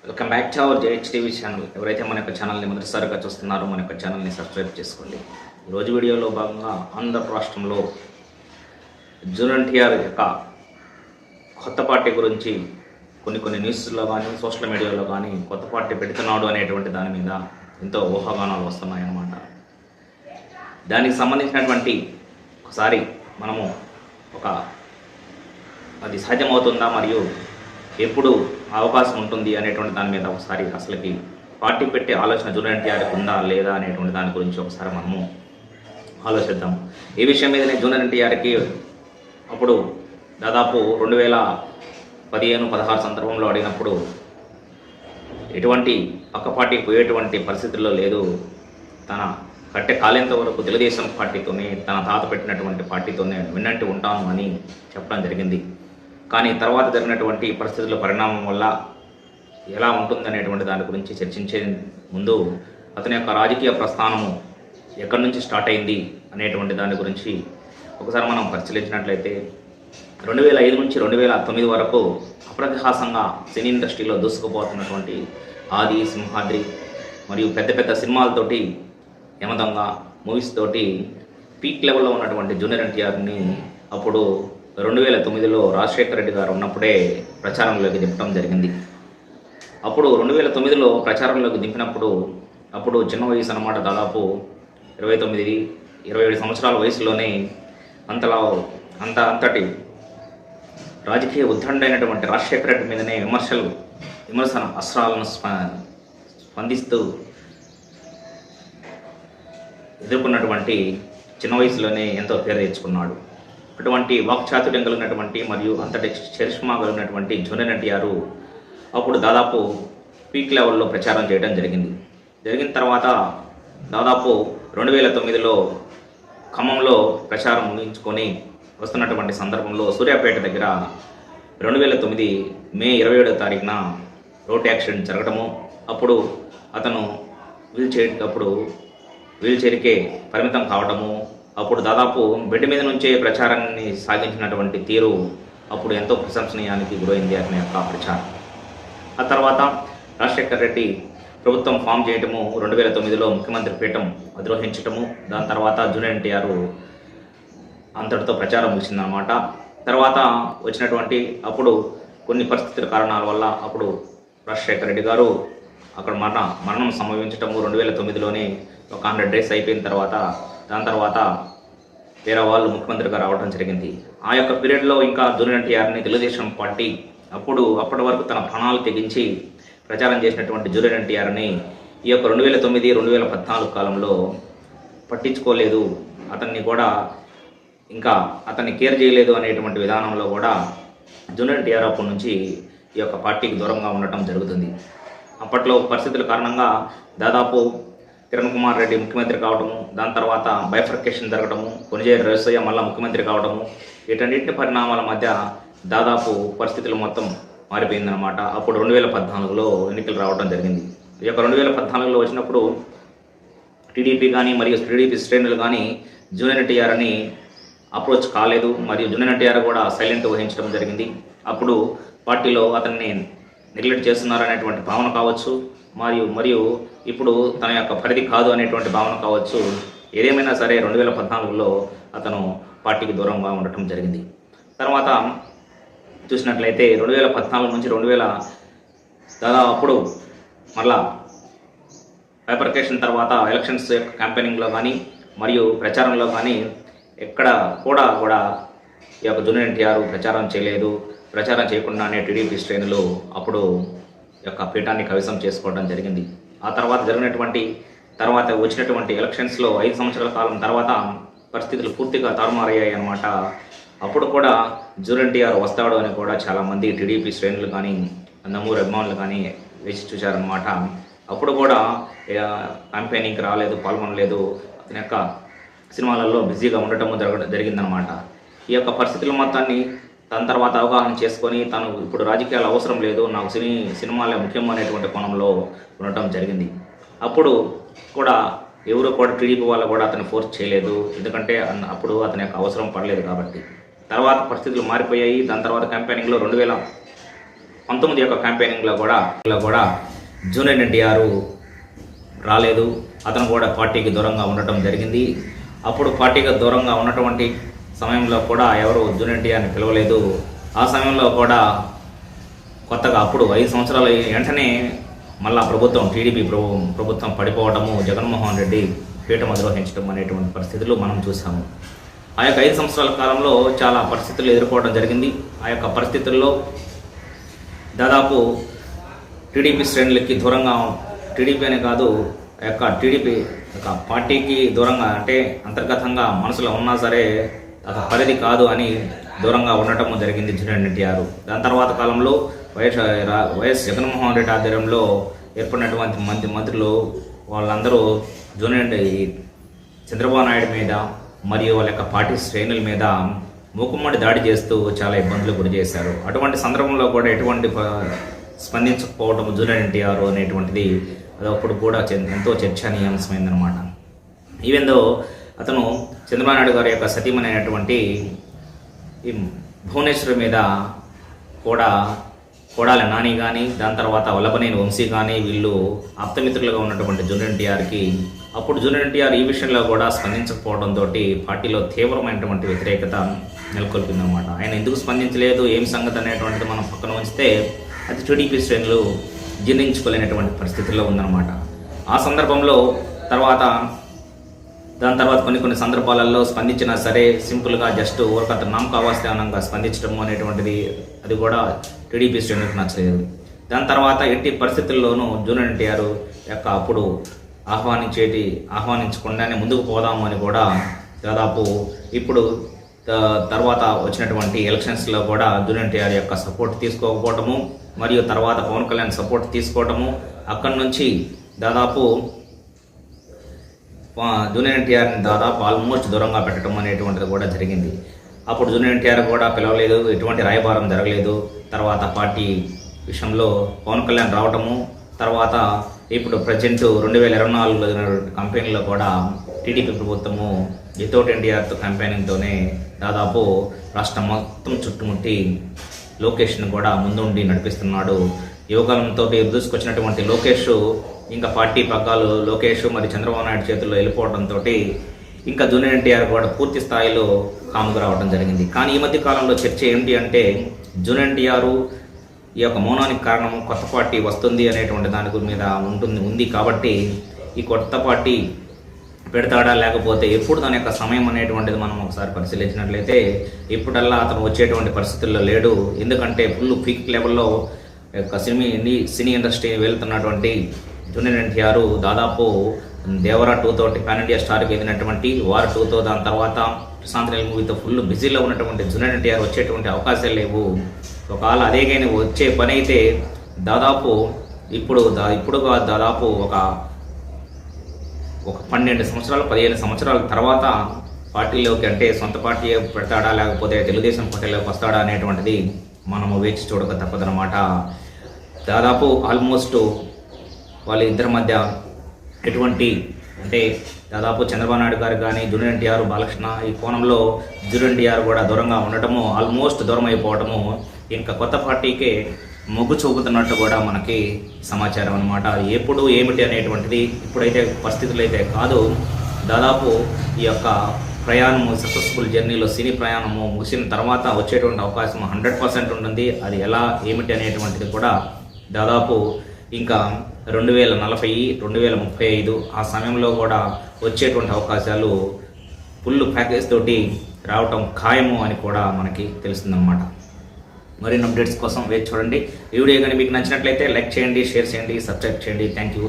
Welcome back to our JHTV channel. ఎవరైతే మన యొక్క ఛానల్ని మొదటిసారిగా చూస్తున్నారో మన యొక్క ఛానల్ని సబ్స్క్రైబ్ చేసుకోండి. ఈరోజు వీడియోలో భాగంగా ఆంధ్ర రాష్ట్రంలో జూనియర్ ఎన్టీఆర్ యొక్క కొత్త పార్టీ గురించి కొన్ని న్యూస్లో కానీ సోషల్ మీడియాలో కానీ కొత్త పార్టీ పెడుతున్నాడు అనేటువంటి దాని మీద ఎంతో ఊహాగానాలు వస్తున్నాయన్నమాట. దానికి సంబంధించినటువంటి ఒకసారి మనము అది సాధ్యమవుతుందా మరియు ఎప్పుడు అవకాశం ఉంటుంది అనేటువంటి దాని మీద ఒకసారి అసలుకి పార్టీ పెట్టే ఆలోచన జూనియర్ ఎన్టీఆర్కి ఉందా లేదా అనేటువంటి దాని గురించి ఒకసారి మనము ఆలోచిద్దాం. ఈ విషయం మీదనే జూనియర్ ఎన్టీఆర్కి అప్పుడు దాదాపు 2015-16 సందర్భంలో అడిగినప్పుడు ఎటువంటి పక్క పార్టీ పోయేటువంటి పరిస్థితుల్లో లేదు, తన కట్టె కాలేంత వరకు తెలుగుదేశం పార్టీతోనే తన తాత పెట్టినటువంటి పార్టీతోనే విన్నట్టు ఉంటాను అని చెప్పడం జరిగింది. కానీ తర్వాత జరిగినటువంటి పరిస్థితుల పరిణామం వల్ల ఎలా ఉంటుందనేటువంటి దాని గురించి చర్చించే ముందు అతని యొక్క రాజకీయ ప్రస్థానము ఎక్కడి నుంచి స్టార్ట్ అయింది అనేటువంటి దాని గురించి ఒకసారి మనం పరిశీలించినట్లయితే 2005 నుంచి 2009 వరకు అప్రతిహాసంగా సినీ ఇండస్ట్రీలో దూసుకుపోతున్నటువంటి ఆది, సింహాద్రి మరియు పెద్ద సినిమాలతోటి యమదొంగ మూవీస్ తోటి పీక్ లెవెల్లో ఉన్నటువంటి జూనియర్ ఎన్టీఆర్ని అప్పుడు 2009లో రాజశేఖర రెడ్డి గారు ఉన్నప్పుడే ప్రచారంలోకి దింపడం జరిగింది. అప్పుడు 2009లో ప్రచారంలోకి దింపినప్పుడు అప్పుడు చిన్న వయసు అన్నమాట, దాదాపు 29-27 సంవత్సరాల వయసులోనే అంతటి రాజకీయ ఉద్దండైనటువంటి రాజశేఖర రెడ్డి మీదనే విమర్శన అస్త్రాలను స్పందిస్తూ ఎదుర్కొన్నటువంటి చిన్న వయసులోనే ఎంతో పేరు తెచ్చుకున్నాడు. అటువంటి వాక్చాతుర్యం కలిగినటువంటి మరియు అంతటి చరిష్మా కలిగినటువంటి జూనియర్ ఎన్టీఆర్ అప్పుడు దాదాపు పీక్ లెవెల్లో ప్రచారం చేయడం జరిగిన తర్వాత దాదాపు 2009లో ఖమ్మంలో ప్రచారం ముగించుకొని వస్తున్నటువంటి సందర్భంలో సూర్యాపేట దగ్గర 2009 మే 27వ తారీఖున రోడ్ యాక్సిడెంట్ జరగడము, అప్పుడు అతను వీల్ చైర్కే పరిమితం కావడము, అప్పుడు దాదాపు బెడ్ మీద నుంచే ప్రచారాన్ని సాగించినటువంటి తీరు అప్పుడు ఎంతో ప్రశంసనీయానికి గురైంది అతని యొక్క ప్రచారం. ఆ తర్వాత రాజశేఖర్ రెడ్డి ప్రభుత్వం ఫామ్ చేయటము, 2009లో ముఖ్యమంత్రి పీఠం అధిరోహించటము, దాని తర్వాత జూనియర్ ఎన్టీఆర్ అంతటితో ప్రచారం ముగిసిందన్నమాట. తర్వాత వచ్చినటువంటి అప్పుడు కొన్ని పరిస్థితుల కారణాల వల్ల అప్పుడు రాజశేఖర్ రెడ్డి గారు అక్కడ మరణం సంభవించటము 2009లోనే ఒక 100 డేస్ అయిపోయిన తర్వాత దాని తర్వాత వేరే వాళ్ళు ముఖ్యమంత్రిగా రావడం జరిగింది. ఆ యొక్క పీరియడ్లో ఇంకా జూనియర్ ఎన్టీఆర్ని తెలుగుదేశం పార్టీ అప్పటి వరకు తన ప్రాణాలు తెగించి ప్రచారం చేసినటువంటి జూనియర్ ఎన్టీఆర్ని ఈ యొక్క 2009-2014 కాలంలో పట్టించుకోలేదు, అతన్ని కేర్ చేయలేదు అనేటువంటి విధానంలో కూడా జూనియర్ ఎన్టీఆర్ అప్పటి నుంచి ఈ యొక్క పార్టీకి దూరంగా ఉండటం జరుగుతుంది. అప్పట్లో పరిస్థితుల కారణంగా దాదాపు కిరణ్ కుమార్ రెడ్డి ముఖ్యమంత్రి కావడము, దాని తర్వాత బైఫర్కేషన్ జరగడము, కొణిజేరి రోసయ్య మళ్ళా ముఖ్యమంత్రి కావడము, వీటన్నింటి పరిణామాల మధ్య దాదాపు పరిస్థితులు మొత్తం మారిపోయిందనమాట. అప్పుడు 2014లో ఎన్నికలు రావడం జరిగింది. ఈ యొక్క 2014లో వచ్చినప్పుడు టీడీపీ కానీ మరియు టీడీపీ శ్రేణులు కానీ జూనియర్ ఎన్టీఆర్ని అప్రోచ్ కాలేదు, మరియు జూనియర్ ఎన్టీఆర్ కూడా సైలెంట్ వహించడం జరిగింది. అప్పుడు పార్టీలో అతన్ని నెగ్లెక్ట్ చేస్తున్నారు అనేటువంటి భావన కావచ్చు, మరియు ఇప్పుడు తన యొక్క పరిధి కాదు అనేటువంటి భావన కావచ్చు. ఏదేమైనా సరే 2014లో అతను పార్టీకి దూరంగా ఉండటం జరిగింది. తర్వాత చూసినట్లయితే 2014 నుంచి 2000 దాదాపు అప్పుడు మళ్ళా బైఫర్కేషన్ తర్వాత ఎలక్షన్స్ యొక్క క్యాంపెయినింగ్లో కానీ మరియు ప్రచారంలో కానీ ఎక్కడ కూడా ఈ యొక్క జూనియర్ ఎన్టీఆర్ ప్రచారం చేయలేదు. ప్రచారం చేయకుండానే టీడీపీ శ్రేణులు అప్పుడు యొక్క పీఠాన్ని కవిసం చేసుకోవడం జరిగింది. ఆ తర్వాత వచ్చినటువంటి ఎలక్షన్స్లో 5 సంవత్సరాల కాలం తర్వాత పరిస్థితులు పూర్తిగా తారుమారయ్యాయి అన్నమాట. అప్పుడు కూడా జూనియర్ ఎన్టీఆర్ వస్తాడు అని కూడా చాలామంది టీడీపీ శ్రేణులు కానీ నందమూరి అభిమానులు కానీ వేచి చూశారనమాట. అప్పుడు కూడా క్యాంపెయినింగ్కి రాలేదు, పాల్గొనలేదు, అతని యొక్క సినిమాలలో బిజీగా ఉండటము జరిగిందనమాట. ఈ యొక్క పరిస్థితుల మొత్తాన్ని దాని తర్వాత అవగాహన చేసుకొని తను ఇప్పుడు రాజకీయాలు అవసరం లేదు, నాకు సినిమాలే ముఖ్యం అనేటువంటి కోణంలో ఉండటం జరిగింది. అప్పుడు కూడా ఎవరు కూడా టీడీపీ వాళ్ళు కూడా అతను ఫోర్స్ చేయలేదు, ఎందుకంటే అప్పుడు అతని యొక్క అవసరం పడలేదు కాబట్టి. తర్వాత పరిస్థితులు మారిపోయాయి. దాని తర్వాత క్యాంపెయినింగ్లో 19 యొక్క క్యాంపెయినింగ్లో కూడా జూనియర్ ఎన్టీఆర్ రాలేదు. అతను కూడా పార్టీకి దూరంగా ఉండటం జరిగింది. అప్పుడు పార్టీకి దూరంగా ఉన్నటువంటి సమయంలో కూడా ఎవరు జూనియర్ ఎన్టీఆర్ని పిలవలేదు. ఆ సమయంలో కూడా కొత్తగా అప్పుడు 5 సంవత్సరాల వెంటనే మళ్ళా టీడీపీ ప్రభుత్వం పడిపోవడము, జగన్మోహన్ రెడ్డి పీఠం అధిరోహించడం అనేటువంటి పరిస్థితులు మనం చూసాము. ఆ యొక్క 5 సంవత్సరాల కాలంలో చాలా పరిస్థితులు ఎదుర్కోవడం జరిగింది. ఆ యొక్క పరిస్థితుల్లో దాదాపు టీడీపీ శ్రేణులకి దూరంగా, టీడీపీ అనే కాదు, ఆ యొక్క టీడీపీ యొక్క పార్టీకి దూరంగా, అంటే అంతర్గతంగా మనసులో ఉన్నా సరే ఒక పరిధి కాదు అని దూరంగా ఉండటం జరిగింది జూనియర్ ఎన్టీఆర్. దాని తర్వాత కాలంలో వైఎస్ జగన్మోహన్ రెడ్డి ఆధ్వర్యంలో ఏర్పడినటువంటి మంత్రులు వాళ్ళందరూ చంద్రబాబు నాయుడు మీద మరియు వాళ్ళ యొక్క పార్టీ శ్రేణుల మీద మూకుమ్మడి దాడి చేస్తూ చాలా ఇబ్బందులు గురి చేశారు. అటువంటి సందర్భంలో కూడా ఎటువంటి స్పందించకపోవడం జూనియర్ ఎన్టీఆర్ అనేటువంటిది అది అప్పుడు కూడా ఎంతో చర్చనీయాంశమైందనమాట. ఈవెందో అతను చంద్రబాబు నాయుడు గారి యొక్క సతీమణి అయినటువంటి ఈ భువనేశ్వరి మీద కూడా కొడాలి నాని కానీ, దాని తర్వాత వల్లభనేని వంశీ కానీ వీళ్ళు ఆప్తమిత్రులుగా ఉన్నటువంటి జూనియర్ ఎన్టీఆర్కి అప్పుడు జూనియర్ ఎన్టీఆర్ ఈ విషయంలో కూడా స్పందించకపోవడంతో పార్టీలో తీవ్రమైనటువంటి వ్యతిరేకత నెలకొల్పిందనమాట. ఆయన ఎందుకు స్పందించలేదు, ఏం సంగతి అనేటువంటిది మనం పక్కన ఉంచితే అది టీడీపీ శ్రేణులు జీర్ణించుకోలేనటువంటి పరిస్థితుల్లో ఉందన్నమాట. ఆ సందర్భంలో దాని తర్వాత కొన్ని సందర్భాలలో స్పందించినా సరే సింపుల్గా జస్ట్ ఊరకత నామకావాస్థానంగా స్పందించడం అనేటువంటిది అది కూడా టీడీపీ శ్రేణులకు నచ్చలేదు. దాని తర్వాత ఎట్టి పరిస్థితుల్లోనూ జూనియర్ ఎన్టీఆర్ యొక్క అప్పుడు ఆహ్వానించకుండానే ముందుకు పోదాము అని కూడా దాదాపు ఇప్పుడు తర్వాత వచ్చినటువంటి ఎలక్షన్స్లో కూడా జూనియర్ ఎన్టీఆర్ యొక్క సపోర్ట్ తీసుకోకపోవటము మరియు తర్వాత పవన్ కళ్యాణ్ సపోర్ట్ తీసుకోవటము, అక్కడి నుంచి దాదాపు జూనియర్ ఎన్టీఆర్ని దాదాపు ఆల్మోస్ట్ దూరంగా పెట్టడం అనేటువంటిది కూడా జరిగింది. అప్పుడు జూనియర్ ఎన్టీఆర్ కూడా పిలవలేదు, ఎటువంటి రాయబారం జరగలేదు. తర్వాత పార్టీ విషయంలో పవన్ కళ్యాణ్ రావటము, తర్వాత ఇప్పుడు ప్రజెంట్ 2024 కంపెనీలో కూడా టీడీపీ ప్రభుత్వము వితౌట్ ఎన్టీఆర్తో కంపెనీతోనే దాదాపు రాష్ట్రం మొత్తం చుట్టుముట్టి లోకేష్ను కూడా ముందుండి నడిపిస్తున్నాడు. యువకాలంతో దూసుకొచ్చినటువంటి లోకేష్ ఇంకా పార్టీ పగ్గాలు లోకేష్ మరి చంద్రబాబు నాయుడు చేతుల్లో వెళ్ళిపోవడంతో ఇంకా జూనియర్ ఎన్టీఆర్ కూడా పూర్తి స్థాయిలో కాముకు రావడం జరిగింది. కానీ ఈ మధ్య కాలంలో చర్చ ఏంటి అంటే జూనియర్ ఎన్టీఆర్ ఈ యొక్క మౌనానికి కారణం కొత్త పార్టీ వస్తుంది అనేటువంటి దాని మీద ఉంది కాబట్టి ఈ కొత్త పార్టీ పెడతాడా లేకపోతే ఎప్పుడు దాని యొక్క సమయం అనేటువంటిది మనం ఒకసారి పరిశీలించినట్లయితే ఇప్పుడల్లా అతను వచ్చేటువంటి పరిస్థితుల్లో లేడు. ఎందుకంటే ఫుల్ పీక్ లెవెల్లో యొక్క సినీ ఇండస్ట్రీ వెళ్తున్నటువంటి జూనియర్ ఎన్టీఆర్ దాదాపు దేవరా 2 తోటి పాన్ ఇండియా స్టార్కి ఎదిగినటువంటి వార్ 2తో, దాని తర్వాత ప్రశాంత్ నీల్ మూవీతో ఫుల్ బిజీలో ఉన్నటువంటి జూనియర్ ఎన్టీఆర్ వచ్చేటువంటి అవకాశాలు లేవు. ఒకవేళ అదే కానీ వచ్చే పని అయితే దాదాపు ఇప్పుడు దాదాపు ఒక 12 సంవత్సరాలు 15 సంవత్సరాల తర్వాత పార్టీలోకి, అంటే సొంత పార్టీ పెడతాడా లేకపోతే తెలుగుదేశం పార్టీలోకి వస్తాడా అనేటువంటిది మనము వేచి చూడక తప్పదనమాట. దాదాపు ఆల్మోస్ట్ వాళ్ళిద్దరి మధ్య ఎటువంటి, అంటే దాదాపు చంద్రబాబు నాయుడు గారు కానీ జూనియర్ ఎన్టీఆర్ బాలకృష్ణ ఈ కోణంలో జూనియర్ ఎన్టీఆర్ కూడా దూరంగా ఉండటము, ఆల్మోస్ట్ దూరం అయిపోవటము, ఇంకా కొత్త పార్టీకే మొగ్గు చూపుతున్నట్టు కూడా మనకి సమాచారం అనమాట. ఎప్పుడు ఏమిటి అనేటువంటిది ఇప్పుడైతే పరిస్థితులు అయితే కాదు. దాదాపు ఈ యొక్క ప్రయాణము సక్సెస్ఫుల్ జర్నీలో సినీ ప్రయాణము ముగిసిన తర్వాత వచ్చేటువంటి అవకాశం 100% ఉంటుంది. అది ఎలా ఏమిటి అనేటువంటిది కూడా దాదాపు ఇంకా 2040 2035 ఆ సమయంలో కూడా వచ్చేటువంటి అవకాశాలు ఫుల్ ప్యాకేజ్ తోటి రావటం ఖాయము అని కూడా మనకి తెలుస్తుందన్నమాట. మరిన్ని అప్డేట్స్ కోసం వేచి చూడండి. ఈ వీడియో కానీ మీకు నచ్చినట్లయితే లైక్ చేయండి, షేర్ చేయండి, సబ్స్క్రైబ్ చేయండి. Thank you.